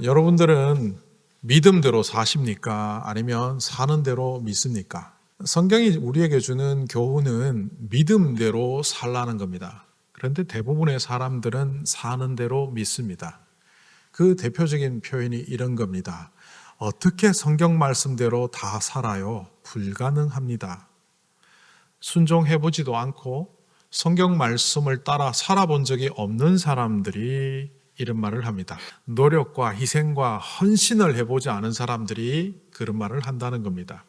여러분들은 믿음대로 사십니까? 아니면 사는 대로 믿습니까? 성경이 우리에게 주는 교훈은 믿음대로 살라는 겁니다. 그런데 대부분의 사람들은 사는 대로 믿습니다. 그 대표적인 표현이 이런 겁니다. 어떻게 성경 말씀대로 다 살아요? 불가능합니다. 순종해보지도 않고 성경 말씀을 따라 살아본 적이 없는 사람들이 이런 말을 합니다. 노력과 희생과 헌신을 해보지 않은 사람들이 그런 말을 한다는 겁니다.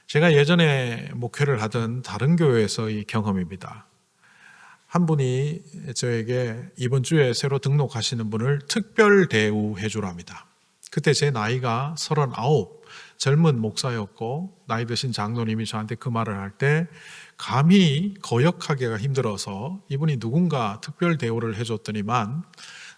제가 예전에 목회를 하던 다른 교회에서의 경험입니다. 한 분이 저에게 이번 주에 새로 등록하시는 분을 특별 대우해 주랍니다. 그때 제 나이가 39, 젊은 목사였고 나이 드신 장로님이 저한테 그 말을 할 때 감히 거역하기가 힘들어서 이분이 누군가 특별 대우를 해줬더니만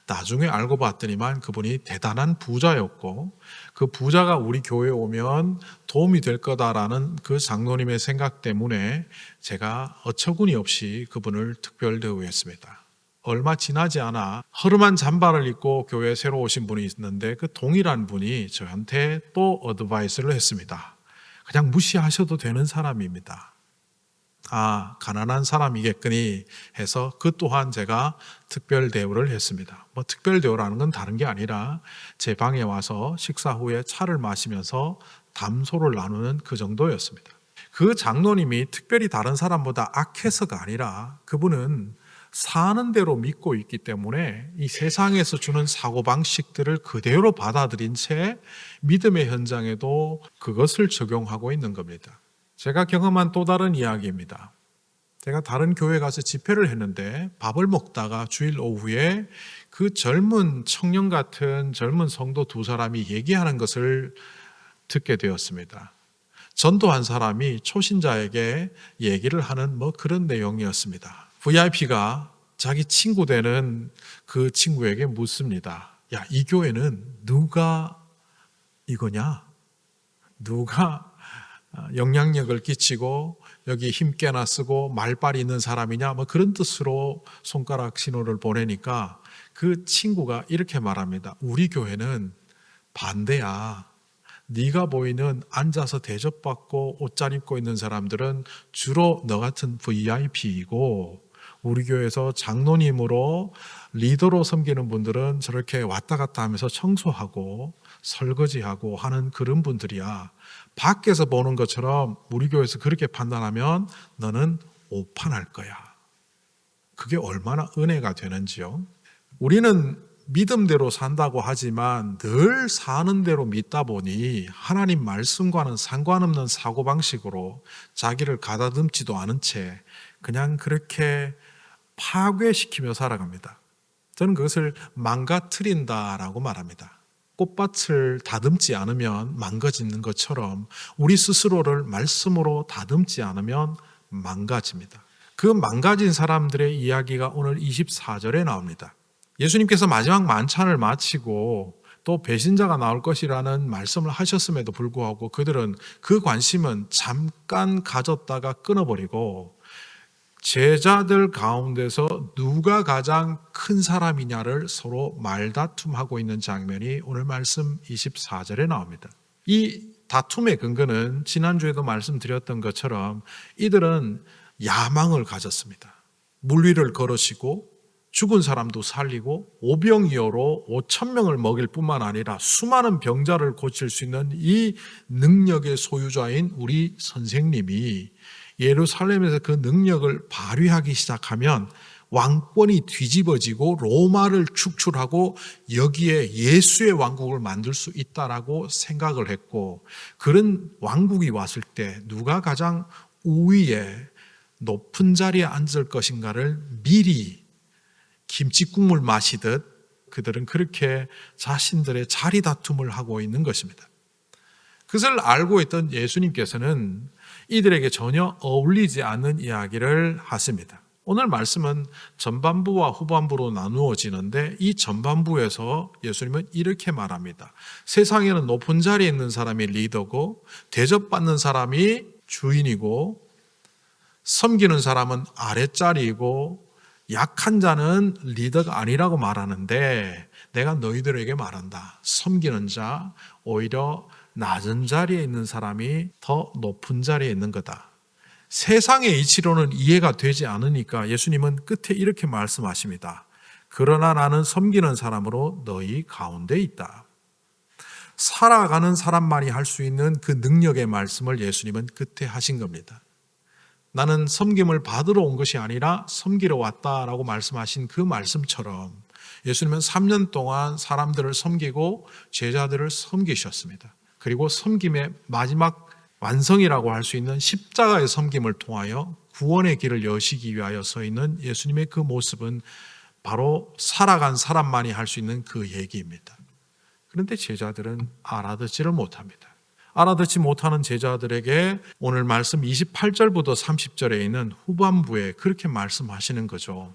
나중에 알고 봤더니만 그분이 대단한 부자였고 그 부자가 우리 교회에 오면 도움이 될 거다라는 그 장로님의 생각 때문에 제가 어처구니 없이 그분을 특별 대우했습니다. 얼마 지나지 않아 허름한 잠바를 입고 교회에 새로 오신 분이 있는데 그 동일한 분이 저한테 또 어드바이스를 했습니다. 그냥 무시하셔도 되는 사람입니다. 아, 가난한 사람이겠거니 해서 그 또한 제가 특별 대우를 했습니다. 특별 대우라는 건 다른 게 아니라 제 방에 와서 식사 후에 차를 마시면서 담소를 나누는 그 정도였습니다. 그 장로님이 특별히 다른 사람보다 악해서가 아니라 그분은 사는 대로 믿고 있기 때문에 이 세상에서 주는 사고방식들을 그대로 받아들인 채 믿음의 현장에도 그것을 적용하고 있는 겁니다. 제가 경험한 또 다른 이야기입니다. 제가 다른 교회 가서 집회를 했는데 밥을 먹다가 주일 오후에 그 젊은 청년 같은 젊은 성도 두 사람이 얘기하는 것을 듣게 되었습니다. 전도한 사람이 초신자에게 얘기를 하는 그런 내용이었습니다. VIP가 자기 친구 되는 그 친구에게 묻습니다. 야, 이 교회는 누가 이거냐? 누가 영향력을 끼치고 여기 힘께나 쓰고 말빨이 있는 사람이냐 그런 뜻으로 손가락 신호를 보내니까 그 친구가 이렇게 말합니다. 우리 교회는 반대야. 네가 보이는 앉아서 대접받고 옷 잘 입고 있는 사람들은 주로 너 같은 VIP이고 우리 교회에서 장로님으로 리더로 섬기는 분들은 저렇게 왔다 갔다 하면서 청소하고 설거지하고 하는 그런 분들이야. 밖에서 보는 것처럼 우리 교회에서 그렇게 판단하면 너는 오판할 거야. 그게 얼마나 은혜가 되는지요. 우리는 믿음대로 산다고 하지만 늘 사는 대로 믿다 보니 하나님 말씀과는 상관없는 사고방식으로 자기를 가다듬지도 않은 채 그냥 그렇게 파괴시키며 살아갑니다. 저는 그것을 망가뜨린다라고 말합니다. 꽃밭을 다듬지 않으면 망가지는 것처럼 우리 스스로를 말씀으로 다듬지 않으면 망가집니다. 그 망가진 사람들의 이야기가 오늘 24절에 나옵니다. 예수님께서 마지막 만찬을 마치고 또 배신자가 나올 것이라는 말씀을 하셨음에도 불구하고 그들은 그 관심은 잠깐 가졌다가 끊어버리고 제자들 가운데서 누가 가장 큰 사람이냐를 서로 말다툼하고 있는 장면이 오늘 말씀 24절에 나옵니다. 이 다툼의 근거는 지난주에도 말씀드렸던 것처럼 이들은 야망을 가졌습니다. 물위를 걸으시고 죽은 사람도 살리고 오병이어로 5,000명을 먹일 뿐만 아니라 수많은 병자를 고칠 수 있는 이 능력의 소유자인 우리 선생님이 예루살렘에서 그 능력을 발휘하기 시작하면 왕권이 뒤집어지고 로마를 축출하고 여기에 예수의 왕국을 만들 수 있다라고 생각을 했고 그런 왕국이 왔을 때 누가 가장 우위에 높은 자리에 앉을 것인가를 미리 김치국물 마시듯 그들은 그렇게 자신들의 자리 다툼을 하고 있는 것입니다. 그것을 알고 있던 예수님께서는 이들에게 전혀 어울리지 않는 이야기를 하십니다. 오늘 말씀은 전반부와 후반부로 나누어지는데 이 전반부에서 예수님은 이렇게 말합니다. 세상에는 높은 자리에 있는 사람이 리더고 대접받는 사람이 주인이고 섬기는 사람은 아랫자리이고 약한 자는 리더가 아니라고 말하는데 내가 너희들에게 말한다. 섬기는 자, 오히려 낮은 자리에 있는 사람이 더 높은 자리에 있는 거다. 세상의 이치로는 이해가 되지 않으니까 예수님은 끝에 이렇게 말씀하십니다. 그러나 나는 섬기는 사람으로 너희 가운데 있다. 살아가는 사람만이 할 수 있는 그 능력의 말씀을 예수님은 끝에 하신 겁니다. 나는 섬김을 받으러 온 것이 아니라 섬기러 왔다라고 말씀하신 그 말씀처럼 예수님은 3년 동안 사람들을 섬기고 제자들을 섬기셨습니다. 그리고 섬김의 마지막 완성이라고 할 수 있는 십자가의 섬김을 통하여 구원의 길을 여시기 위하여 서 있는 예수님의 그 모습은 바로 살아간 사람만이 할 수 있는 그 얘기입니다. 그런데 제자들은 알아듣지를 못합니다. 알아듣지 못하는 제자들에게 오늘 말씀 28절부터 30절에 있는 후반부에 그렇게 말씀하시는 거죠.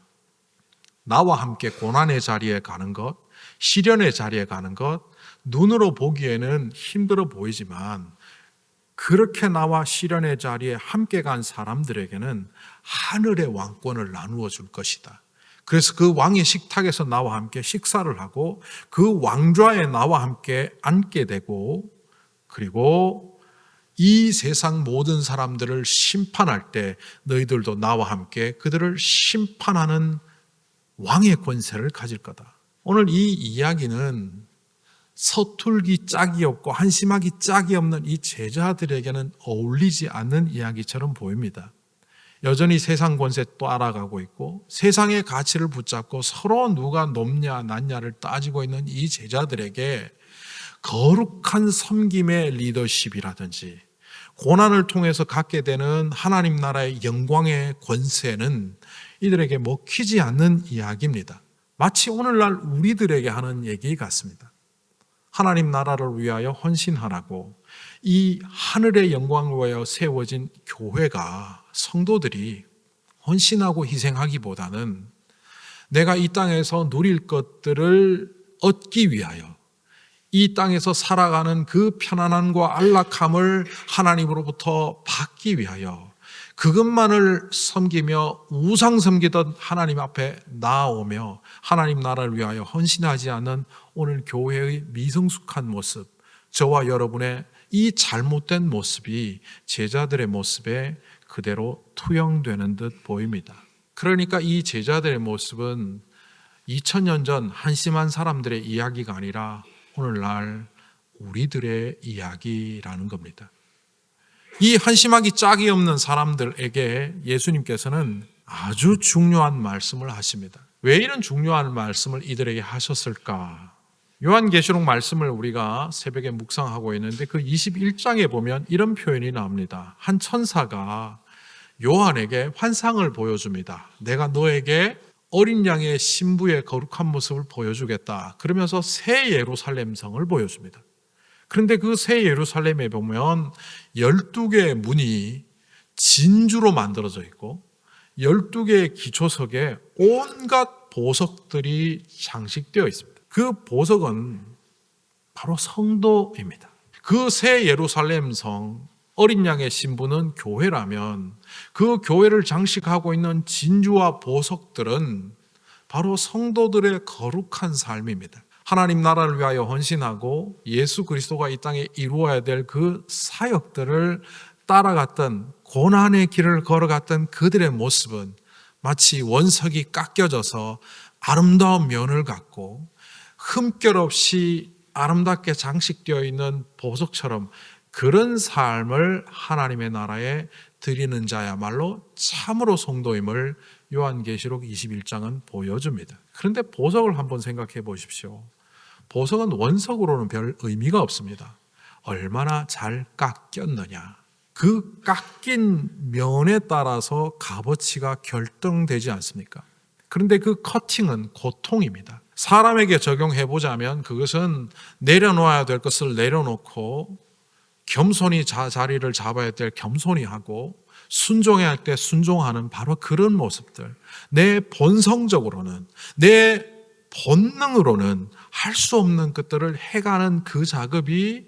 나와 함께 고난의 자리에 가는 것, 시련의 자리에 가는 것, 눈으로 보기에는 힘들어 보이지만 그렇게 나와 시련의 자리에 함께 간 사람들에게는 하늘의 왕권을 나누어 줄 것이다. 그래서 그 왕의 식탁에서 나와 함께 식사를 하고 그 왕좌에 나와 함께 앉게 되고 그리고 이 세상 모든 사람들을 심판할 때 너희들도 나와 함께 그들을 심판하는 왕의 권세를 가질 거다. 오늘 이 이야기는 서툴기 짝이 없고 한심하기 짝이 없는 이 제자들에게는 어울리지 않는 이야기처럼 보입니다. 여전히 세상 권세 따라가고 있고 세상의 가치를 붙잡고 서로 누가 높냐 낮냐를 따지고 있는 이 제자들에게 거룩한 섬김의 리더십이라든지 고난을 통해서 갖게 되는 하나님 나라의 영광의 권세는 이들에게 먹히지 않는 이야기입니다. 마치 오늘날 우리들에게 하는 얘기 같습니다. 하나님 나라를 위하여 헌신하라고 이 하늘의 영광을 위하여 세워진 교회가 성도들이 헌신하고 희생하기보다는 내가 이 땅에서 누릴 것들을 얻기 위하여 이 땅에서 살아가는 그 편안함과 안락함을 하나님으로부터 받기 위하여 그것만을 섬기며 우상 섬기던 하나님 앞에 나아오며 하나님 나라를 위하여 헌신하지 않는 오늘 교회의 미성숙한 모습, 저와 여러분의 이 잘못된 모습이 제자들의 모습에 그대로 투영되는 듯 보입니다. 그러니까 이 제자들의 모습은 2000년 전 한심한 사람들의 이야기가 아니라 오늘날 우리들의 이야기라는 겁니다. 이 한심하기 짝이 없는 사람들에게 예수님께서는 아주 중요한 말씀을 하십니다. 왜 이런 중요한 말씀을 이들에게 하셨을까? 요한계시록 말씀을 우리가 새벽에 묵상하고 있는데 그 21장에 보면 이런 표현이 나옵니다. 한 천사가 요한에게 환상을 보여줍니다. 내가 너에게 어린 양의 신부의 거룩한 모습을 보여주겠다. 그러면서 새 예루살렘 성을 보여줍니다. 그런데 그 새 예루살렘에 보면 12개의 문이 진주로 만들어져 있고 12개의 기초석에 온갖 보석들이 장식되어 있습니다. 그 보석은 바로 성도입니다. 그 새 예루살렘 성 어린 양의 신부는 교회라면 그 교회를 장식하고 있는 진주와 보석들은 바로 성도들의 거룩한 삶입니다. 하나님 나라를 위하여 헌신하고 예수 그리스도가 이 땅에 이루어야 될 그 사역들을 따라갔던 고난의 길을 걸어갔던 그들의 모습은 마치 원석이 깎여져서 아름다운 면을 갖고 흠결 없이 아름답게 장식되어 있는 보석처럼 그런 삶을 하나님의 나라에 드리는 자야말로 참으로 성도임을 요한계시록 21장은 보여줍니다. 그런데 보석을 한번 생각해 보십시오. 보석은 원석으로는 별 의미가 없습니다. 얼마나 잘 깎였느냐. 그 깎인 면에 따라서 값어치가 결정되지 않습니까? 그런데 그 커팅은 고통입니다. 사람에게 적용해 보자면 그것은 내려놓아야 될 것을 내려놓고 겸손히 자리를 잡아야 될 겸손히 하고 순종해야 할 때 순종하는 바로 그런 모습들. 내 본성적으로는 내 본능으로는 할 수 없는 것들을 해가는 그 작업이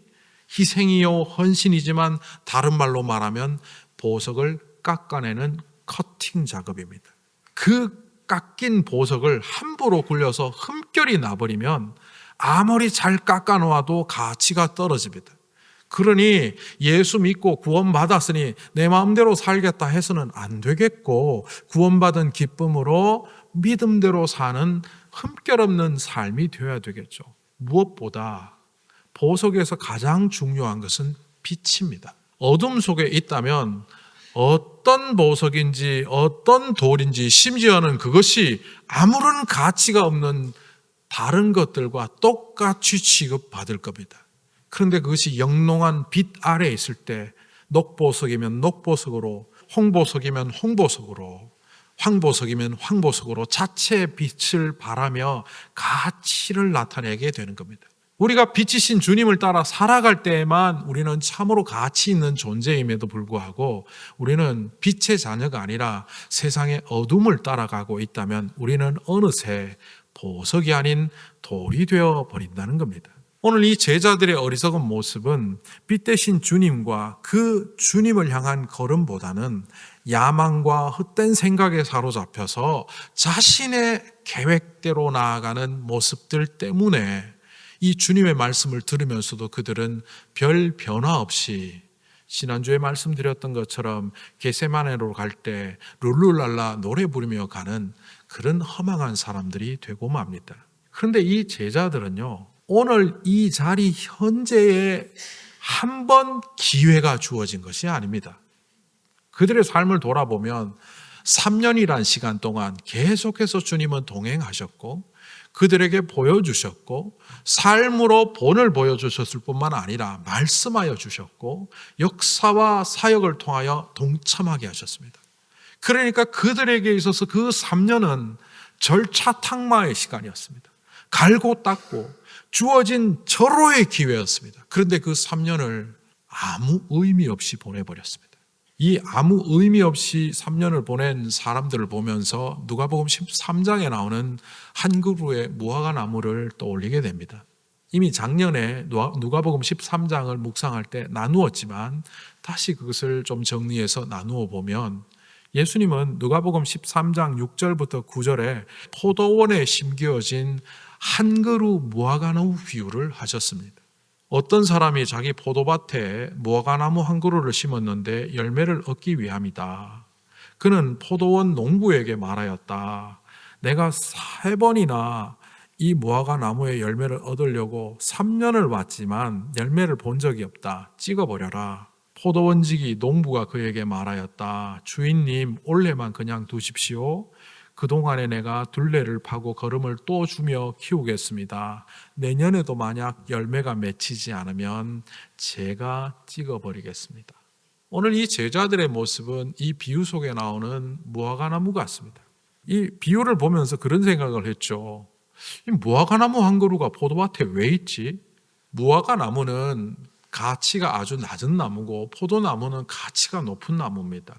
희생이요 헌신이지만 다른 말로 말하면 보석을 깎아내는 커팅 작업입니다. 그 깎인 보석을 함부로 굴려서 흠결이 나버리면 아무리 잘 깎아 놓아도 가치가 떨어집니다. 그러니 예수 믿고 구원받았으니 내 마음대로 살겠다 해서는 안 되겠고, 구원받은 기쁨으로 믿음대로 사는 흠결 없는 삶이 되어야 되겠죠. 무엇보다 보석에서 가장 중요한 것은 빛입니다. 어둠 속에 있다면 어떤 보석인지 어떤 돌인지 심지어는 그것이 아무런 가치가 없는 다른 것들과 똑같이 취급받을 겁니다. 그런데 그것이 영롱한 빛 아래에 있을 때 녹보석이면 녹보석으로, 홍보석이면 홍보석으로, 황보석이면 황보석으로 자체의 빛을 발하며 가치를 나타내게 되는 겁니다. 우리가 빛이신 주님을 따라 살아갈 때에만 우리는 참으로 가치 있는 존재임에도 불구하고 우리는 빛의 자녀가 아니라 세상의 어둠을 따라가고 있다면 우리는 어느새 보석이 아닌 돌이 되어 버린다는 겁니다. 오늘 이 제자들의 어리석은 모습은 빛 대신 주님과 그 주님을 향한 걸음보다는 야망과 헛된 생각에 사로잡혀서 자신의 계획대로 나아가는 모습들 때문에 이 주님의 말씀을 들으면서도 그들은 별 변화 없이 지난주에 말씀드렸던 것처럼 겟세마네로 갈 때 룰루랄라 노래 부르며 가는 그런 허망한 사람들이 되고 맙니다. 그런데 이 제자들은요, 오늘 이 자리 현재에 한 번 기회가 주어진 것이 아닙니다. 그들의 삶을 돌아보면 3년이란 시간 동안 계속해서 주님은 동행하셨고 그들에게 보여주셨고 삶으로 본을 보여주셨을 뿐만 아니라 말씀하여 주셨고 역사와 사역을 통하여 동참하게 하셨습니다. 그러니까 그들에게 있어서 그 3년은 절차탕마의 시간이었습니다. 갈고 닦고 주어진 절호의 기회였습니다. 그런데 그 3년을 아무 의미 없이 보내버렸습니다. 이 아무 의미 없이 3년을 보낸 사람들을 보면서 누가복음 13장에 나오는 한 그루의 무화과 나무를 떠올리게 됩니다. 이미 작년에 누가복음 13장을 묵상할 때 나누었지만 다시 그것을 좀 정리해서 나누어 보면 예수님은 누가복음 13장 6절부터 9절에 포도원에 심겨진 한 그루 무화과나무 비유를 하셨습니다. 어떤 사람이 자기 포도밭에 무화과나무 한 그루를 심었는데 열매를 얻기 위함이다. 그는 포도원 농부에게 말하였다. 내가 3번이나 이 무화과나무의 열매를 얻으려고 3년을 왔지만 열매를 본 적이 없다. 찍어버려라. 포도원직이 농부가 그에게 말하였다. 주인님, 올해만 그냥 두십시오. 그동안에 내가 둘레를 파고 거름을 또 주며 키우겠습니다. 내년에도 만약 열매가 맺히지 않으면 제가 찍어버리겠습니다. 오늘 이 제자들의 모습은 이 비유 속에 나오는 무화과나무 같습니다. 이 비유를 보면서 그런 생각을 했죠. 이 무화과나무 한 그루가 포도밭에 왜 있지? 무화과나무는 가치가 아주 낮은 나무고 포도나무는 가치가 높은 나무입니다.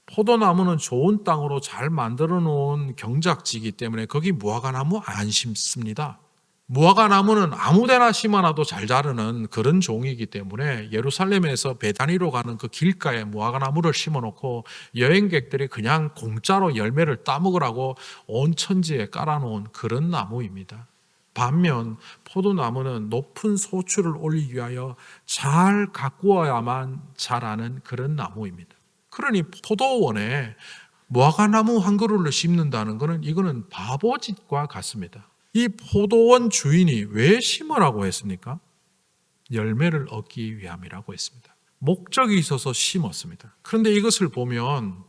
포도나무는 좋은 땅으로 잘 만들어 놓은 경작지이기 때문에 거기 무화과나무 안 심습니다. 무화과나무는 아무데나 심어놔도 잘 자르는 그런 종이기 때문에 예루살렘에서 베다니로 가는 그 길가에 무화과나무를 심어놓고 여행객들이 그냥 공짜로 열매를 따먹으라고 온 천지에 깔아놓은 그런 나무입니다. 반면 포도나무는 높은 소출을 올리기 위하여 잘 가꾸어야만 자라는 그런 나무입니다. 그러니 포도원에 무화과나무 한 그루를 심는다는 것은 이거는 바보짓과 같습니다. 이 포도원 주인이 왜 심으라고 했습니까? 열매를 얻기 위함이라고 했습니다. 목적이 있어서 심었습니다. 그런데 이것을 보면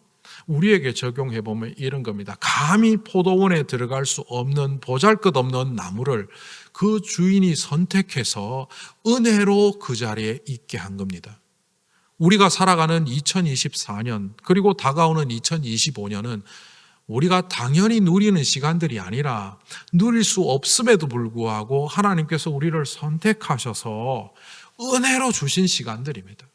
우리에게 적용해 보면 이런 겁니다. 감히 포도원에 들어갈 수 없는 보잘것없는 나무를 그 주인이 선택해서 은혜로 그 자리에 있게 한 겁니다. 우리가 살아가는 2024년 그리고 다가오는 2025년은 우리가 당연히 누리는 시간들이 아니라 누릴 수 없음에도 불구하고 하나님께서 우리를 선택하셔서 은혜로 주신 시간들입니다.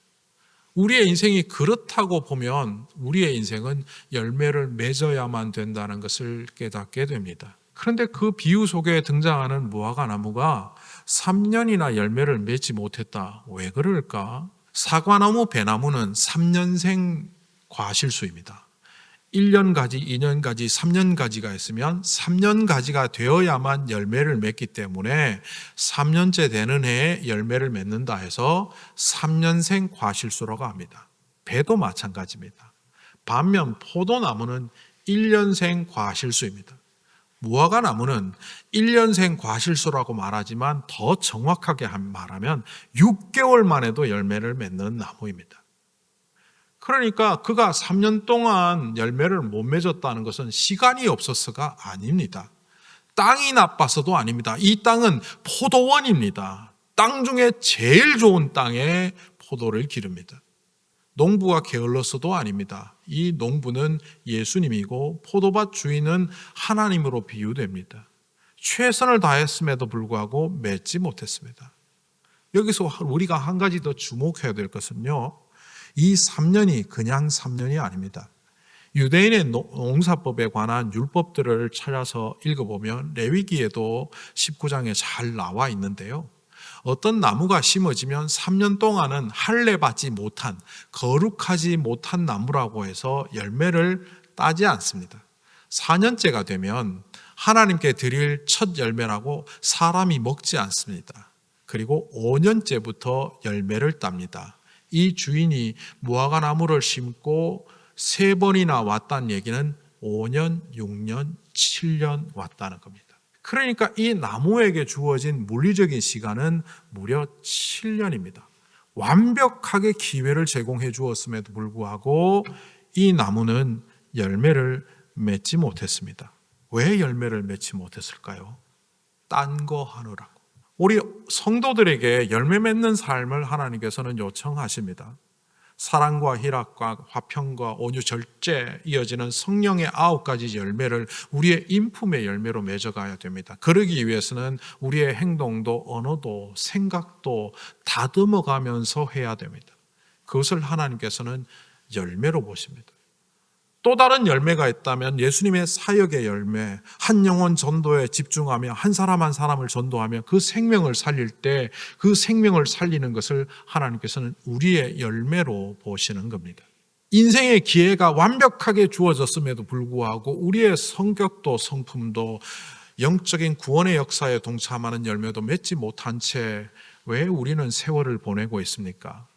우리의 인생이 그렇다고 보면 우리의 인생은 열매를 맺어야만 된다는 것을 깨닫게 됩니다. 그런데 그 비유 속에 등장하는 무화과나무가 3년이나 열매를 맺지 못했다. 왜 그럴까? 사과나무, 배나무는 3년생 과실수입니다. 1년 가지, 2년 가지, 3년 가지가 있으면 3년 가지가 되어야만 열매를 맺기 때문에 3년째 되는 해에 열매를 맺는다 해서 3년생 과실수라고 합니다. 배도 마찬가지입니다. 반면 포도나무는 1년생 과실수입니다. 무화과나무는 1년생 과실수라고 말하지만 더 정확하게 말하면 6개월 만에도 열매를 맺는 나무입니다. 그러니까 그가 3년 동안 열매를 못 맺었다는 것은 시간이 없어서가 아닙니다. 땅이 나빠서도 아닙니다. 이 땅은 포도원입니다. 땅 중에 제일 좋은 땅에 포도를 기릅니다. 농부가 게을러서도 아닙니다. 이 농부는 예수님이고 포도밭 주인은 하나님으로 비유됩니다. 최선을 다했음에도 불구하고 맺지 못했습니다. 여기서 우리가 한 가지 더 주목해야 될 것은요, 이 3년이 그냥 3년이 아닙니다. 유대인의 농사법에 관한 율법들을 찾아서 읽어보면 레위기에도 19장에 잘 나와 있는데요, 어떤 나무가 심어지면 3년 동안은 할례 받지 못한, 거룩하지 못한 나무라고 해서 열매를 따지 않습니다. 4년째가 되면 하나님께 드릴 첫 열매라고 사람이 먹지 않습니다. 그리고 5년째부터 열매를 땁니다. 이 주인이 무화과 나무를 심고 3번이나 왔다는 얘기는 5년, 6년, 7년 왔다는 겁니다. 그러니까 이 나무에게 주어진 물리적인 시간은 무려 7년입니다. 완벽하게 기회를 제공해 주었음에도 불구하고 이 나무는 열매를 맺지 못했습니다. 왜 열매를 맺지 못했을까요? 딴 거 하느라고. 우리 성도들에게 열매 맺는 삶을 하나님께서는 요청하십니다. 사랑과 희락과 화평과 온유 절제 이어지는 성령의 9가지 열매를 우리의 인품의 열매로 맺어가야 됩니다. 그러기 위해서는 우리의 행동도 언어도 생각도 다듬어가면서 해야 됩니다. 그것을 하나님께서는 열매로 보십니다. 또 다른 열매가 있다면 예수님의 사역의 열매, 한 영혼 전도에 집중하며 한 사람 한 사람을 전도하며 그 생명을 살릴 때 그 생명을 살리는 것을 하나님께서는 우리의 열매로 보시는 겁니다. 인생의 기회가 완벽하게 주어졌음에도 불구하고 우리의 성격도 성품도 영적인 구원의 역사에 동참하는 열매도 맺지 못한 채 왜 우리는 세월을 보내고 있습니까?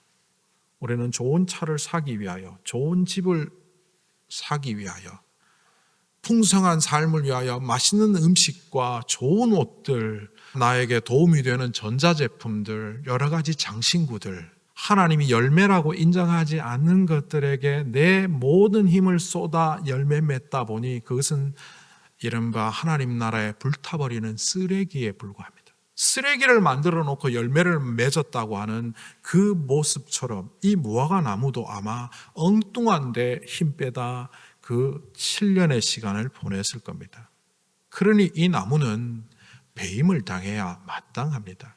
우리는 좋은 차를 사기 위하여, 좋은 집을 사기 위하여, 풍성한 삶을 위하여 맛있는 음식과 좋은 옷들, 나에게 도움이 되는 전자제품들, 여러 가지 장신구들, 하나님이 열매라고 인정하지 않는 것들에게 내 모든 힘을 쏟아 열매 맺다 보니 그것은 이른바 하나님 나라에 불타버리는 쓰레기에 불과합니다. 쓰레기를 만들어 놓고 열매를 맺었다고 하는 그 모습처럼 이 무화과 나무도 아마 엉뚱한데 힘 빼다 그 7년의 시간을 보냈을 겁니다. 그러니 이 나무는 배임을 당해야 마땅합니다.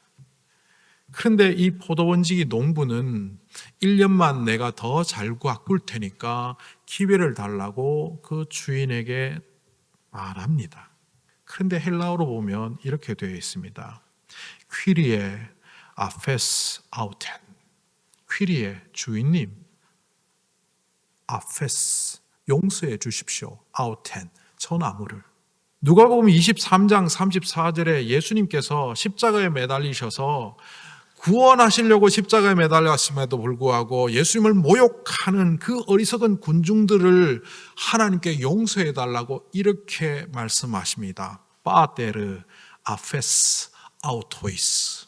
그런데 이 포도원지기 농부는 1년만 내가 더 잘 가꿀 테니까 기회를 달라고 그 주인에게 말합니다. 그런데 헬라어로 보면 이렇게 되어 있습니다. 퀴리에 아페스 아우텐. 퀴리에 주인님, 아페스 용서해 주십시오. 아우텐 저 나무를. 누가복음 23장 34절에 예수님께서 십자가에 매달리셔서 구원하시려고 십자가에 매달렸음에도 불구하고 예수님을 모욕하는 그 어리석은 군중들을 하나님께 용서해 달라고 이렇게 말씀하십니다. 파테르 아페스 아우토이스.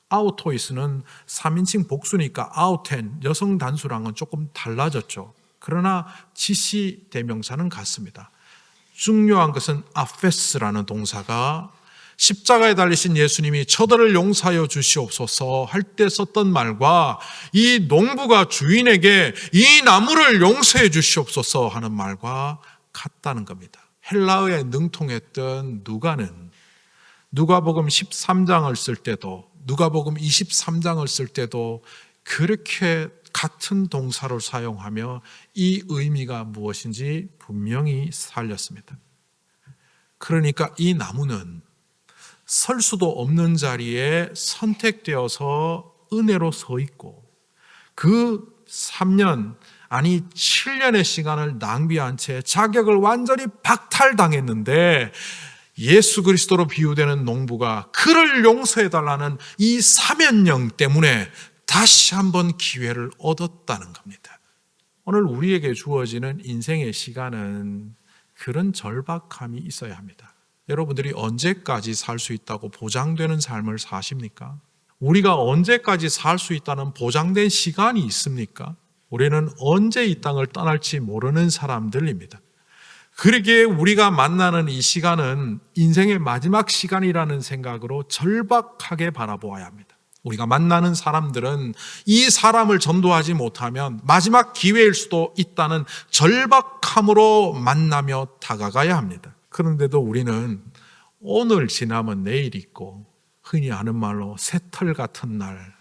아우토이스는 3인칭 복수니까 아우텐 여성 단수랑은 조금 달라졌죠. 그러나 지시 대명사는 같습니다. 중요한 것은 아페스라는 동사가 십자가에 달리신 예수님이 저들을 용서하여 주시옵소서 할 때 썼던 말과 이 농부가 주인에게 이 나무를 용서해 주시옵소서 하는 말과 같다는 겁니다. 헬라어에 능통했던 누가는 누가복음 13장을 쓸 때도 누가복음 23장을 쓸 때도 그렇게 같은 동사를 사용하며 이 의미가 무엇인지 분명히 살렸습니다. 그러니까 이 나무는 설 수도 없는 자리에 선택되어서 은혜로 서 있고 그 3년 아니 7년의 시간을 낭비한 채 자격을 완전히 박탈당했는데 예수 그리스도로 비유되는 농부가 그를 용서해달라는 이 사면령 때문에 다시 한번 기회를 얻었다는 겁니다. 오늘 우리에게 주어지는 인생의 시간은 그런 절박함이 있어야 합니다. 여러분들이 언제까지 살 수 있다고 보장되는 삶을 사십니까? 우리가 언제까지 살 수 있다는 보장된 시간이 있습니까? 우리는 언제 이 땅을 떠날지 모르는 사람들입니다. 그러기에 우리가 만나는 이 시간은 인생의 마지막 시간이라는 생각으로 절박하게 바라보아야 합니다. 우리가 만나는 사람들은 이 사람을 전도하지 못하면 마지막 기회일 수도 있다는 절박함으로 만나며 다가가야 합니다. 그런데도 우리는 오늘 지나면 내일 있고 흔히 하는 말로 새털 같은 날,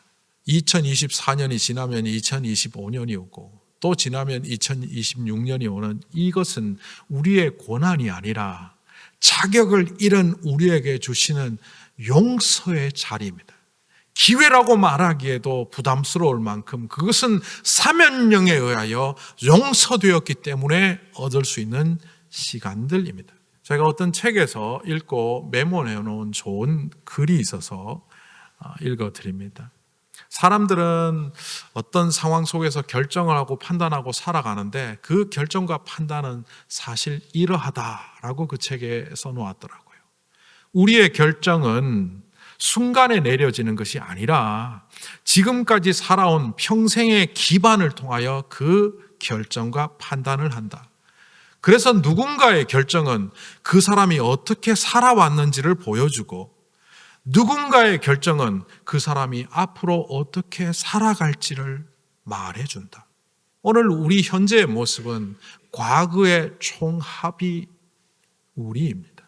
2024년이 지나면 2025년이 오고 또 지나면 2026년이 오는 이것은 우리의 고난이 아니라 자격을 잃은 우리에게 주시는 용서의 자리입니다. 기회라고 말하기에도 부담스러울 만큼 그것은 사면령에 의하여 용서되었기 때문에 얻을 수 있는 시간들입니다. 제가 어떤 책에서 읽고 메모해 놓은 좋은 글이 있어서 읽어드립니다. 사람들은 어떤 상황 속에서 결정을 하고 판단하고 살아가는데 그 결정과 판단은 사실 이러하다라고 그 책에 써놓았더라고요. 우리의 결정은 순간에 내려지는 것이 아니라 지금까지 살아온 평생의 기반을 통하여 그 결정과 판단을 한다. 그래서 누군가의 결정은 그 사람이 어떻게 살아왔는지를 보여주고 누군가의 결정은 그 사람이 앞으로 어떻게 살아갈지를 말해준다. 오늘 우리 현재의 모습은 과거의 총합이 우리입니다.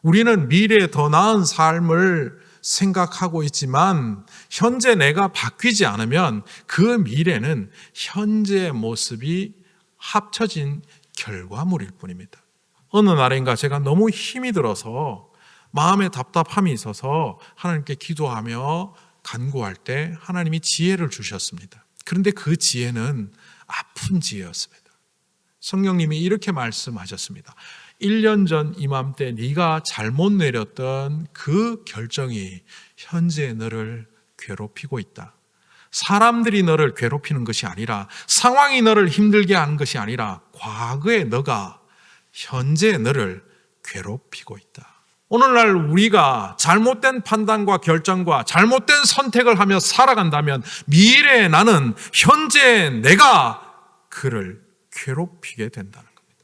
우리는 미래에 더 나은 삶을 생각하고 있지만 현재 내가 바뀌지 않으면 그 미래는 현재의 모습이 합쳐진 결과물일 뿐입니다. 어느 날인가 제가 너무 힘이 들어서 마음에 답답함이 있어서 하나님께 기도하며 간구할 때 하나님이 지혜를 주셨습니다. 그런데 그 지혜는 아픈 지혜였습니다. 성령님이 이렇게 말씀하셨습니다. 1년 전 이맘때 네가 잘못 내렸던 그 결정이 현재 너를 괴롭히고 있다. 사람들이 너를 괴롭히는 것이 아니라 상황이 너를 힘들게 하는 것이 아니라 과거의 너가 현재 너를 괴롭히고 있다. 오늘날 우리가 잘못된 판단과 결정과 잘못된 선택을 하며 살아간다면 미래의 나는 현재 내가 그를 괴롭히게 된다는 겁니다.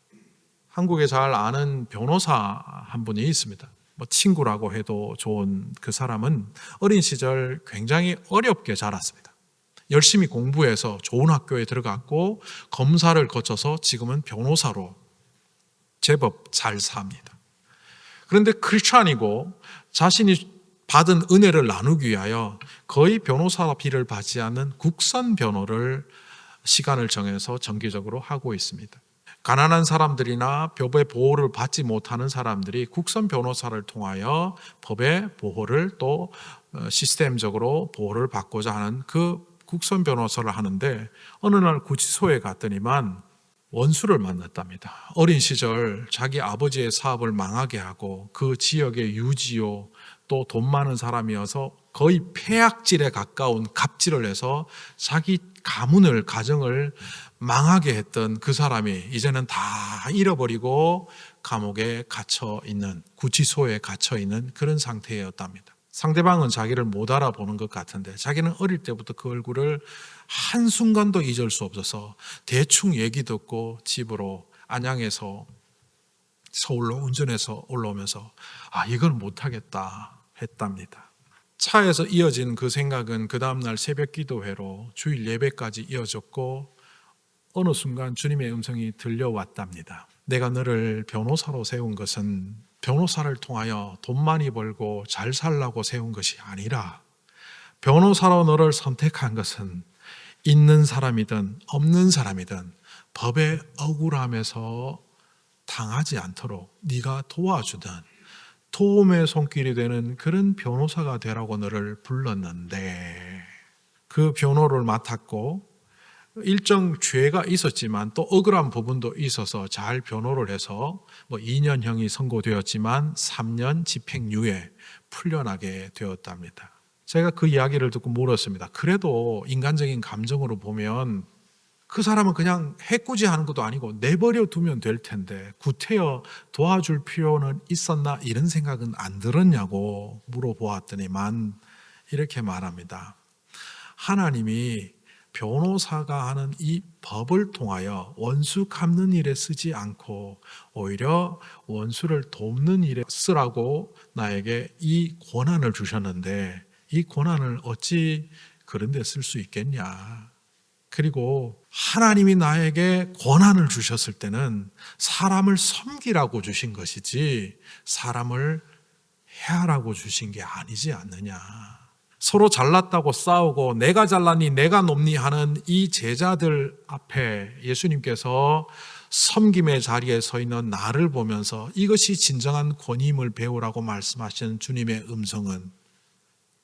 한국에 잘 아는 변호사 한 분이 있습니다. 친구라고 해도 좋은 그 사람은 어린 시절 굉장히 어렵게 자랐습니다. 열심히 공부해서 좋은 학교에 들어갔고 검사를 거쳐서 지금은 변호사로 제법 잘 삽니다. 그런데 크리스찬이고 자신이 받은 은혜를 나누기 위하여 거의 변호사비를 받지 않는 국선 변호를 시간을 정해서 정기적으로 하고 있습니다. 가난한 사람들이나 법의 보호를 받지 못하는 사람들이 국선 변호사를 통하여 법의 보호를 또 시스템적으로 보호를 받고자 하는 그 국선 변호사를 하는데 어느 날 구치소에 갔더니만 원수를 만났답니다. 어린 시절 자기 아버지의 사업을 망하게 하고 그 지역의 유지요 또 돈 많은 사람이어서 거의 폐악질에 가까운 갑질을 해서 자기 가정을 망하게 했던 그 사람이 이제는 다 잃어버리고 감옥에 갇혀 있는, 구치소에 갇혀 있는 그런 상태였답니다. 상대방은 자기를 못 알아보는 것 같은데 자기는 어릴 때부터 그 얼굴을 한순간도 잊을 수 없어서 대충 얘기 듣고 집으로 안양에서 서울로 운전해서 올라오면서 이건 못하겠다 했답니다. 차에서 이어진 그 생각은 그 다음날 새벽 기도회로 주일 예배까지 이어졌고 어느 순간 주님의 음성이 들려왔답니다. 내가 너를 변호사로 세운 것은 변호사를 통하여 돈 많이 벌고 잘 살라고 세운 것이 아니라 변호사로 너를 선택한 것은 있는 사람이든 없는 사람이든 법의 억울함에서 당하지 않도록 네가 도와주든 도움의 손길이 되는 그런 변호사가 되라고 너를 불렀는데 그 변호를 맡았고 일정 죄가 있었지만 또 억울한 부분도 있어서 잘 변호를 해서 2년형이 선고되었지만 3년 집행유예 풀려나게 되었답니다. 제가 그 이야기를 듣고 물었습니다. 그래도 인간적인 감정으로 보면 그 사람은 그냥 해꾸지하는 것도 아니고 내버려 두면 될 텐데 구태여 도와줄 필요는 있었나 이런 생각은 안 들었냐고 물어보았더니만 이렇게 말합니다. 하나님이 변호사가 하는 이 법을 통하여 원수 갚는 일에 쓰지 않고 오히려 원수를 돕는 일에 쓰라고 나에게 이 권한을 주셨는데 이 권한을 어찌 그런 데 쓸 수 있겠냐. 그리고 하나님이 나에게 권한을 주셨을 때는 사람을 섬기라고 주신 것이지 사람을 해하라고 주신 게 아니지 않느냐. 서로 잘났다고 싸우고 내가 잘났니 내가 높니 하는 이 제자들 앞에 예수님께서 섬김의 자리에 서 있는 나를 보면서 이것이 진정한 권위임을 배우라고 말씀하시는 주님의 음성은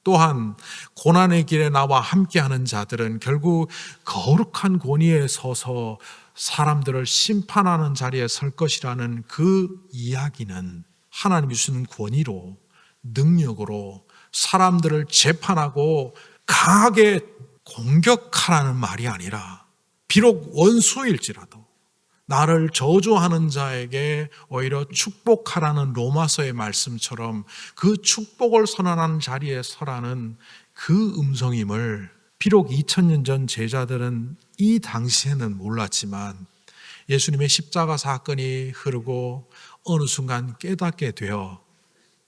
또한 고난의 길에 나와 함께하는 자들은 결국 거룩한 권위에 서서 사람들을 심판하는 자리에 설 것이라는 그 이야기는 하나님이 주시는 권위로 능력으로 사람들을 재판하고 강하게 공격하라는 말이 아니라 비록 원수일지라도 나를 저주하는 자에게 오히려 축복하라는 로마서의 말씀처럼 그 축복을 선언하는 자리에 서라는 그 음성임을 비록 2000년 전 제자들은 이 당시에는 몰랐지만 예수님의 십자가 사건이 흐르고 어느 순간 깨닫게 되어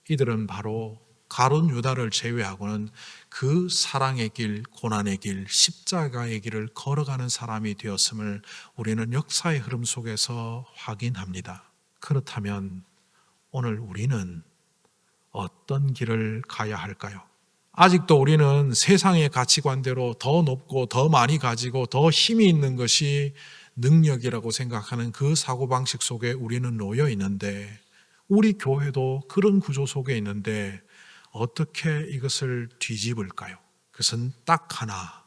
이들은 바로 가룟 유다를 제외하고는 그 사랑의 길, 고난의 길, 십자가의 길을 걸어가는 사람이 되었음을 우리는 역사의 흐름 속에서 확인합니다. 그렇다면 오늘 우리는 어떤 길을 가야 할까요? 아직도 우리는 세상의 가치관대로 더 높고 더 많이 가지고 더 힘이 있는 것이 능력이라고 생각하는 그 사고방식 속에 우리는 놓여 있는데 우리 교회도 그런 구조 속에 있는데 어떻게 이것을 뒤집을까요? 그것은 딱 하나,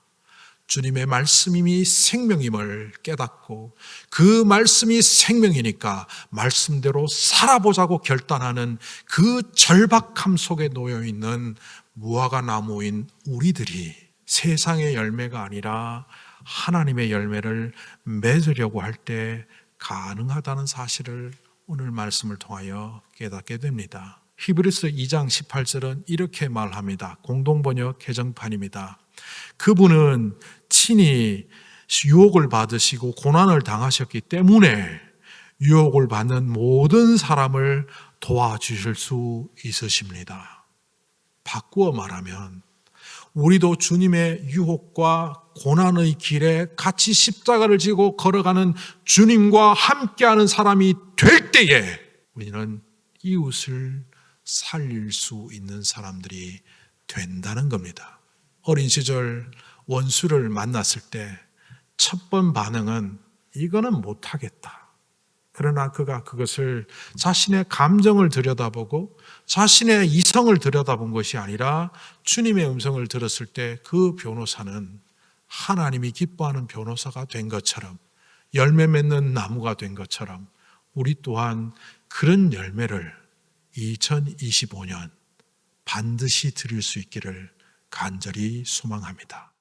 주님의 말씀이 생명임을 깨닫고 그 말씀이 생명이니까 말씀대로 살아보자고 결단하는 그 절박함 속에 놓여있는 무화과 나무인 우리들이 세상의 열매가 아니라 하나님의 열매를 맺으려고 할 때 가능하다는 사실을 오늘 말씀을 통하여 깨닫게 됩니다. 히브리서 2장 18절은 이렇게 말합니다. 공동번역 개정판입니다. 그분은 친히 유혹을 받으시고 고난을 당하셨기 때문에 유혹을 받는 모든 사람을 도와주실 수 있으십니다. 바꾸어 말하면 우리도 주님의 유혹과 고난의 길에 같이 십자가를 지고 걸어가는 주님과 함께하는 사람이 될 때에 우리는 이웃을 살릴 수 있는 사람들이 된다는 겁니다. 어린 시절 원수를 만났을 때 첫 번 반응은 이거는 못하겠다. 그러나 그가 그것을 자신의 감정을 들여다보고 자신의 이성을 들여다본 것이 아니라 주님의 음성을 들었을 때 그 변호사는 하나님이 기뻐하는 변호사가 된 것처럼 열매 맺는 나무가 된 것처럼 우리 또한 그런 열매를 2025년 반드시 드릴 수 있기를 간절히 소망합니다.